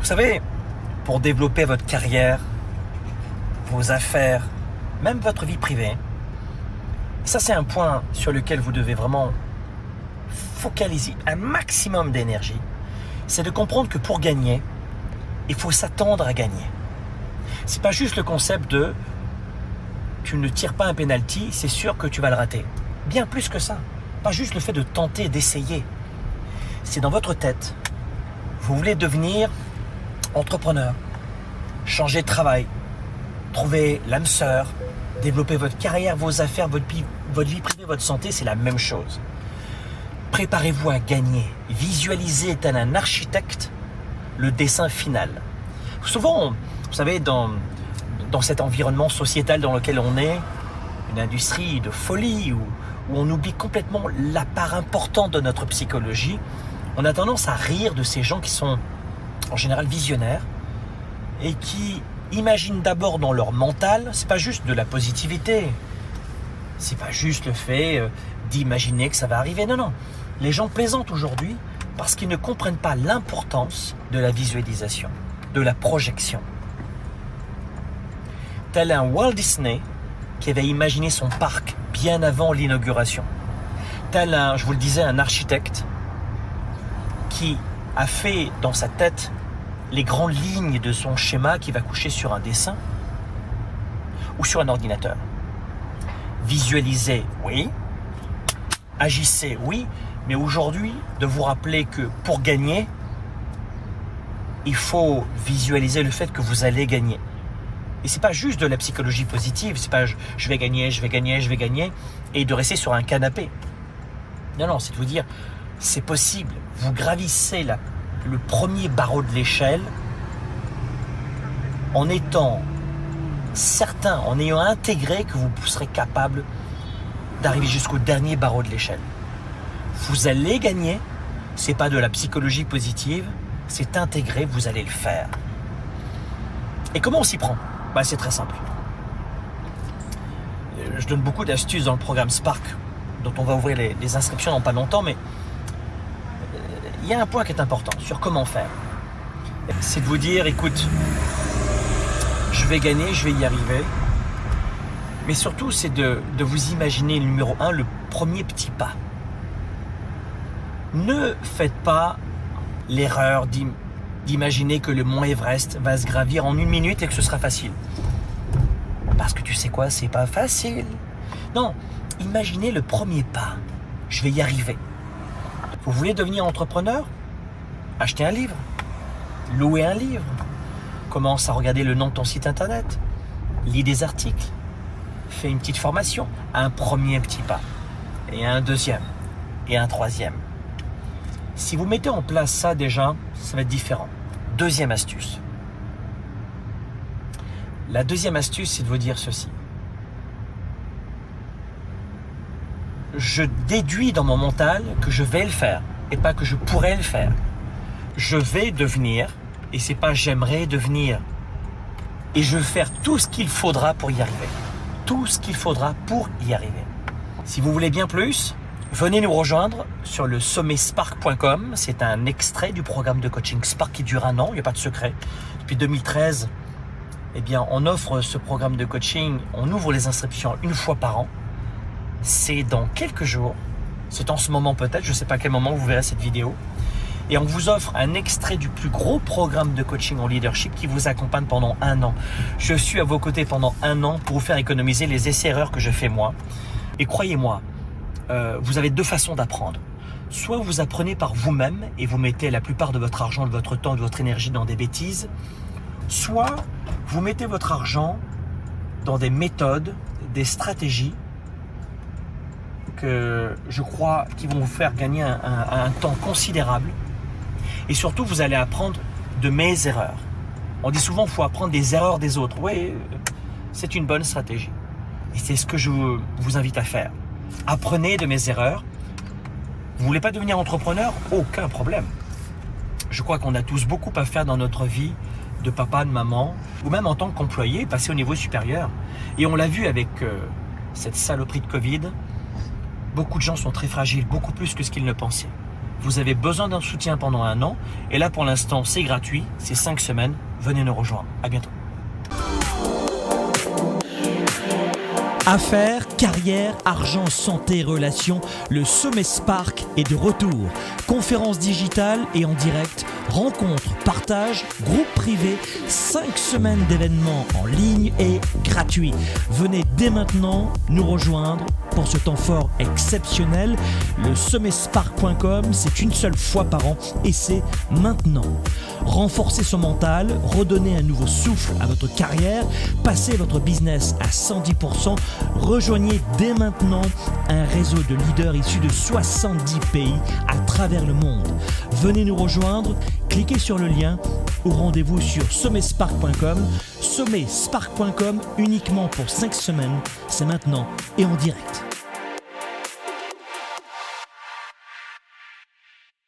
Vous savez, pour développer votre carrière, vos affaires, même votre vie privée, ça c'est un point sur lequel vous devez vraiment focaliser un maximum d'énergie, c'est de comprendre que pour gagner, il faut s'attendre à gagner. C'est pas juste le concept de tu ne tires pas un penalty, c'est sûr que tu vas le rater. Bien plus que ça. Pas juste le fait de tenter, d'essayer. C'est dans votre tête. Vous voulez devenir entrepreneur, changer de travail, trouver l'âme sœur, développer votre carrière, vos affaires, votre vie privée, votre santé, c'est la même chose. Préparez-vous à gagner. Visualisez tel un architecte le dessin final. Souvent, vous savez, dans cet environnement sociétal dans lequel on est, une industrie de folie où on oublie complètement la part importante de notre psychologie, on a tendance à rire de ces gens qui sont en général visionnaires et qui imaginent d'abord dans leur mental, c'est pas juste de la positivité, c'est pas juste le fait d'imaginer que ça va arriver, non. Les gens plaisantent aujourd'hui parce qu'ils ne comprennent pas l'importance de la visualisation, de la projection. Tel un Walt Disney qui avait imaginé son parc bien avant l'inauguration. Tel un, je vous le disais, un architecte qui a fait dans sa tête les grandes lignes de son schéma qui va coucher sur un dessin ou sur un ordinateur. Visualisez, oui. Agissez, oui. Mais aujourd'hui, de vous rappeler que pour gagner, il faut visualiser le fait que vous allez gagner. Et c'est pas juste de la psychologie positive, c'est pas je vais gagner, et de rester sur un canapé. Non, c'est de vous dire, c'est possible. Vous gravissez le premier barreau de l'échelle en étant certain, en ayant intégré que vous serez capable d'arriver jusqu'au dernier barreau de l'échelle. Vous allez gagner, c'est pas de la psychologie positive, c'est intégré, vous allez le faire. Et comment on s'y prend ? C'est très simple. Je donne beaucoup d'astuces dans le programme Spark, dont on va ouvrir les inscriptions dans pas longtemps, mais il y a un point qui est important sur comment faire. C'est de vous dire, écoute, je vais gagner, je vais y arriver, mais surtout c'est de vous imaginer numéro 1, le premier petit pas. Ne faites pas l'erreur d'imaginer que le mont Everest va se gravir en 1 minute et que ce sera facile. Parce que tu sais quoi, c'est pas facile. Non, imaginez le premier pas. Je vais y arriver. Vous voulez devenir entrepreneur ? Achetez un livre. Louez un livre. Commence à regarder le nom de ton site internet. Lis des articles. Fais une petite formation. Un premier petit pas. Et un deuxième. Et un troisième. Si vous mettez en place ça déjà, ça va être différent. Deuxième astuce. La deuxième astuce, c'est de vous dire ceci. Je déduis dans mon mental que je vais le faire et pas que je pourrais le faire. Je vais devenir, et c'est pas j'aimerais devenir. Et je vais faire tout ce qu'il faudra pour y arriver. Tout ce qu'il faudra pour y arriver. Si vous voulez bien plus, venez nous rejoindre sur le sommetspark.com. C'est un extrait du programme de coaching Spark qui dure 1 an. Il n'y a pas de secret. Depuis 2013, on offre ce programme de coaching. On ouvre les inscriptions 1 fois par an. C'est dans quelques jours. C'est en ce moment peut-être. Je ne sais pas à quel moment vous verrez cette vidéo. Et on vous offre un extrait du plus gros programme de coaching en leadership qui vous accompagne pendant 1 an. Je suis à vos côtés pendant 1 an pour vous faire économiser les essais-erreurs que je fais moi. Et croyez-moi, vous avez 2 façons d'apprendre. Soit vous apprenez par vous-même et vous mettez la plupart de votre argent, de votre temps, de votre énergie dans des bêtises. Soit vous mettez votre argent dans des méthodes, des stratégies que je crois qui vont vous faire gagner un temps considérable. Et surtout, vous allez apprendre de mes erreurs. On dit souvent qu'il faut apprendre des erreurs des autres. Oui, c'est une bonne stratégie. Et c'est ce que je vous invite à faire. Apprenez de mes erreurs. Vous voulez pas devenir entrepreneur ? Aucun problème. Je crois qu'on a tous beaucoup à faire dans notre vie de papa, de maman, ou même en tant qu'employé, passer au niveau supérieur. Et on l'a vu avec cette saloperie de Covid. Beaucoup de gens sont très fragiles, beaucoup plus que ce qu'ils ne pensaient. vous avez besoin d'un soutien pendant 1 an. Et là, pour l'instant, c'est gratuit. C'est 5 semaines. Venez nous rejoindre. À bientôt. Affaires, carrière, argent, santé, relations, le Sommet Spark est de retour. Conférences digitales et en direct, rencontres, partages, groupes privés, 5 semaines d'événements en ligne et gratuits. Venez dès maintenant nous rejoindre pour ce temps fort exceptionnel. Le sommetspark.com, c'est une seule fois par an et c'est maintenant. Renforcez son mental, redonnez un nouveau souffle à votre carrière, passez votre business à 110%, rejoignez dès maintenant un réseau de leaders issus de 70 pays à travers le monde. Venez nous rejoindre, cliquez sur le lien ou rendez-vous sur sommetspark.com. Sommetspark.com uniquement pour 5 semaines, c'est maintenant et en direct.